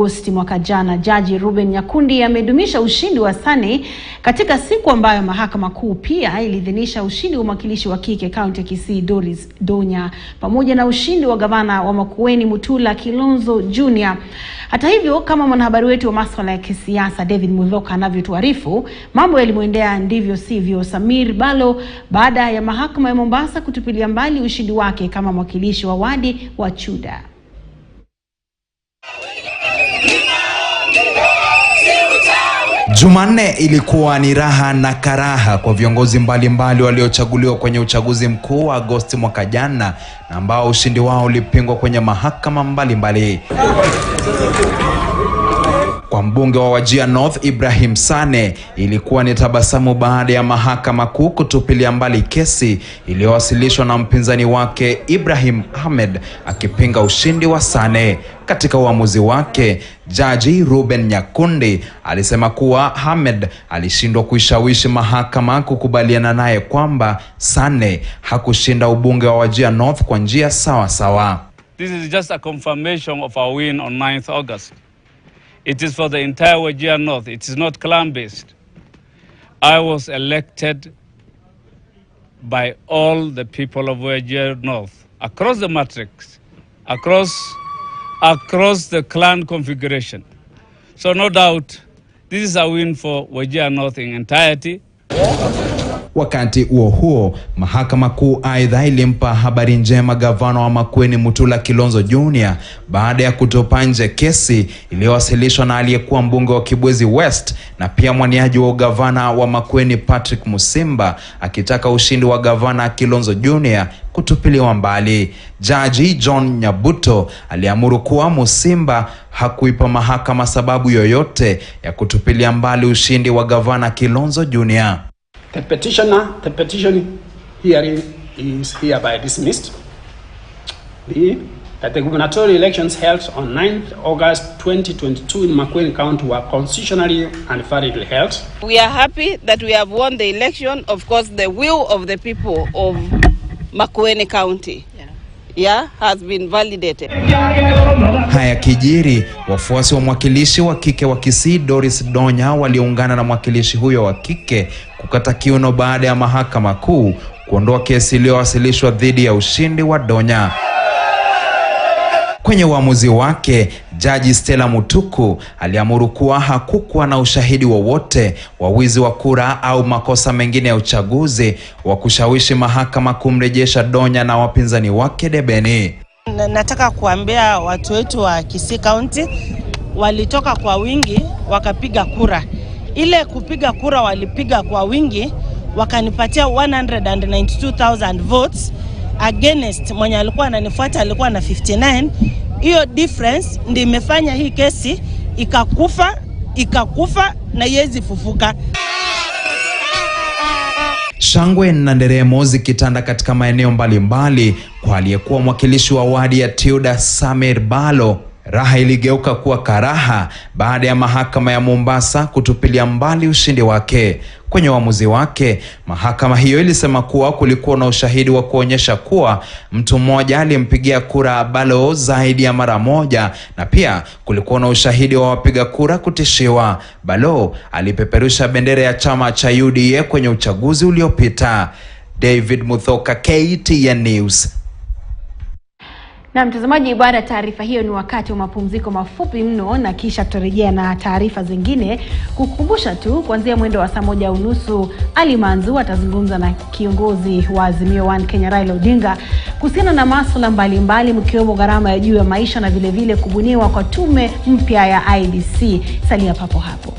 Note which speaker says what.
Speaker 1: Agosti mwaka jana, Jaji Ruben Nyakundi amedumisha ushindi wa Sane katika siku ambayo Mahakama Kuu pia iliidhinisha ushindi wa mwakilishi wa kike kaunti ya Kesi Doris Donya pamoja na ushindi wa gavana wa Makueni Mutula Kilonzo Jr. Hata hivyo, kama mwanahabari wetu wa masuala ya kisiasa David Mudhoka anavyotuarifu, mambo yalimwendea ndivyo sivyo Samir Balo baada ya mahakama ya Mombasa kutupilia mbali ushindi wake kama mwakilishi wa wadi wa Chuda.
Speaker 2: Jumanne ilikuwa ni raha na karaha kwa viongozi mbalimbali waliochaguliwa kwenye uchaguzi mkuu wa Agosti mwaka jana, na ambao ushindi wao ulipingwa kwenye mahakama mbalimbali. Kwa mbunge wa Wajir North Ibrahim Sane ilikuwa ni tabasamu baada ya mahakama kuu kutupilia mbali kesi iliyowasilishwa na mpinzani wake Ibrahim Ahmed akipinga ushindi wa Sane. Katika uamuzi wake, Jaji Ruben Nyakundi alisema kuwa Ahmed alishindwa kuishawishi mahakama kukubaliana naye kwamba Sane hakushinda ubunge wa Wajir North kwa njia sawa sawa.
Speaker 3: This is just a confirmation of our win on 9th August. It is for the entire Wajir North. It is not clan-based. I was elected by all the people of Wajir North, across the matrix, across the clan configuration. So no doubt, this is a win for Wajir North in entirety.
Speaker 2: Wakati huo, mahakama kuu aidha ilimpa habari njema gavana wa Makueni Mutula Kilonzo Jr. baada ya kutupa nje kesi iliyowasilishwa na aliyekuwa mbunge wa Kibwezi West na pia mwaniaji wa gavana wa Makueni Patrick Musimba akitaka ushindi wa gavana Kilonzo Jr. kutupiliwa mbali. Jaji John Nyabuto aliamuru kuwa Musimba hakuipa mahakama sababu yoyote ya kutupilia mbali ushindi wa gavana Kilonzo Jr.
Speaker 4: The petition hearing is hereby dismissed. That the gubernatorial elections held on 9th August 2022 in Makueni County were constitutionally and fairly held.
Speaker 5: We are happy that we have won the election. Of course, the will of the people of Makueni County has been validated.
Speaker 2: Haya kijiri, wafuasi wa mwakilishi wa kike wa Kesi Doris Donya waliungana na mwakilishi huyo wa kike kukata kiuno baada ya mahakama kuu kuondoa kesi iliyowasilishwa dhidi ya ushindi wa Donya. Kwenye uamuzi wake, Jaji Stella Mutuku aliamuru kuwa hakukuwa na ushahidi wowote wa wizi wa kura au makosa mengine ya uchaguzi wa kushawishi mahakama kumrejesha Donya na wapinzani wake debeni.
Speaker 6: Nataka kuambia watu wetu wa Kesi County walitoka kwa wingi wakapiga kura. Ile kupiga kura walipiga kwa wingi, wakanipatia 192,000 votes against mwenye alikuwa ananifuata alikuwa na 59. Hiyo difference ndio imefanya hii kesi ikakufa na yezi fufuka.
Speaker 2: Shangwe na nderemo zikitanda katika maeneo mbalimbali kwa aliyekuwa mwakilishi wa wadi ya Chuda Samir Balo. Raha iligeuka kuwa karaha baada ya mahakama ya Mombasa kutupilia mbali ushindi wake. Kwenye uamuzi wake, mahakama hiyo ilisema kuwa kulikuwa na ushahidi wa kuonyesha kuwa mtu mmoja alimpigia kura Balo zaidi ya mara moja, na pia kulikuwa na ushahidi wa wapiga kura kutishiwa. Balo alipeperusha bendera ya chama cha UDA kwenye uchaguzi uliopita. David Mudhoka, KTN News.
Speaker 1: Na mtazamaji, baada ya taarifa hiyo ni wakati wa mapumziko mafupi mno, na kisha tutarejea na taarifa zingine. Kukumbusha tu, kuanzia mwendo wa saa 1:30 Ali Manzu atazungumza na kiongozi wa Azimio One Kenya Raila Odinga kuhusiana na masuala mbalimbali mkiwemo gharama ya juu ya maisha na vile vile kubuniwa kwa tume mpya ya IEBC. Salia papo hapo.